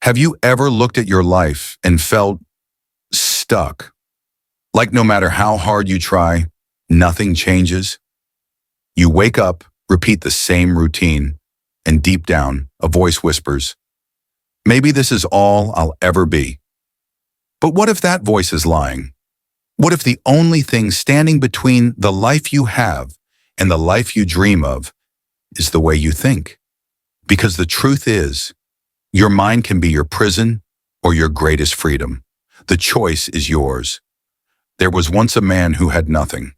Have you ever looked at your life and felt stuck? Like no matter how hard you try, nothing changes? You wake up, repeat the same routine, and deep down, a voice whispers, maybe this is all I'll ever be. But what if that voice is lying? What if the only thing standing between the life you have and the life you dream of is the way you think? Because the truth is, your mind can be your prison or your greatest freedom. The choice is yours. There was once a man who had nothing.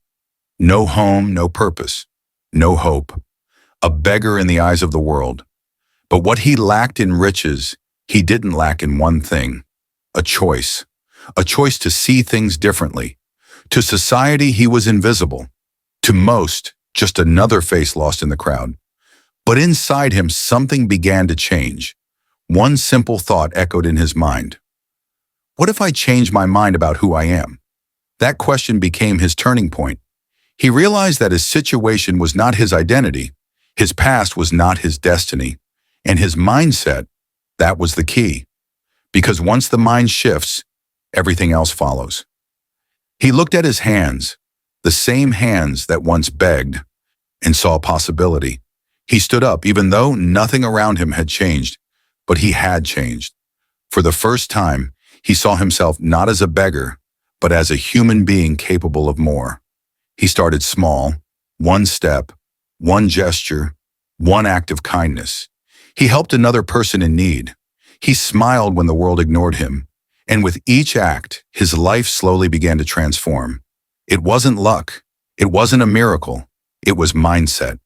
No home, no purpose, no hope. A beggar in the eyes of the world. But what he lacked in riches, he didn't lack in one thing: a choice. A choice to see things differently. To society, he was invisible. To most, just another face lost in the crowd. But inside him, something began to change. One simple thought echoed in his mind. What if I change my mind about who I am? That question became his turning point. He realized that his situation was not his identity, his past was not his destiny, and his mindset, that was the key. Because once the mind shifts, everything else follows. He looked at his hands, the same hands that once begged, and saw a possibility. He stood up, even though nothing around him had changed, but he had changed. For the first time, he saw himself not as a beggar, but as a human being capable of more. He started small, one step, one gesture, one act of kindness. He helped another person in need. He smiled when the world ignored him. And with each act, his life slowly began to transform. It wasn't luck. It wasn't a miracle. It was mindset.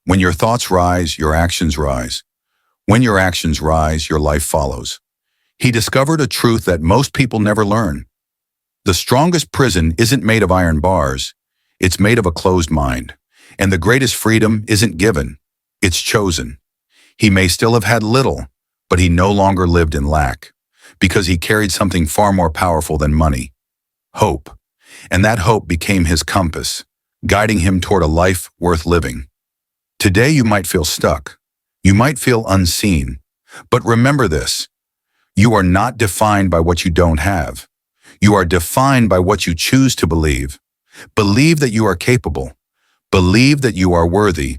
When your thoughts rise, your actions rise. When your actions rise, your life follows. He discovered a truth that most people never learn. The strongest prison isn't made of iron bars. It's made of a closed mind. And the greatest freedom isn't given. It's chosen. He may still have had little, but he no longer lived in lack, because he carried something far more powerful than money: hope. And that hope became his compass, guiding him toward a life worth living. Today you might feel stuck. You might feel unseen. But remember this: you are not defined by what you don't have. You are defined by what you choose to believe. Believe that you are capable. Believe that you are worthy.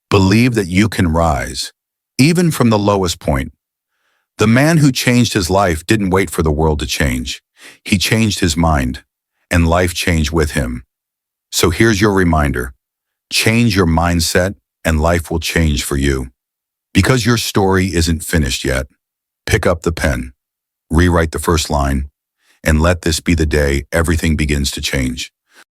Believe that you can rise, even from the lowest point. The man who changed his life didn't wait for the world to change. He changed his mind, and life changed with him. So here's your reminder: change your mindset, and life will change for you. Because your story isn't finished yet, pick up the pen, rewrite the first line, and let this be the day everything begins to change.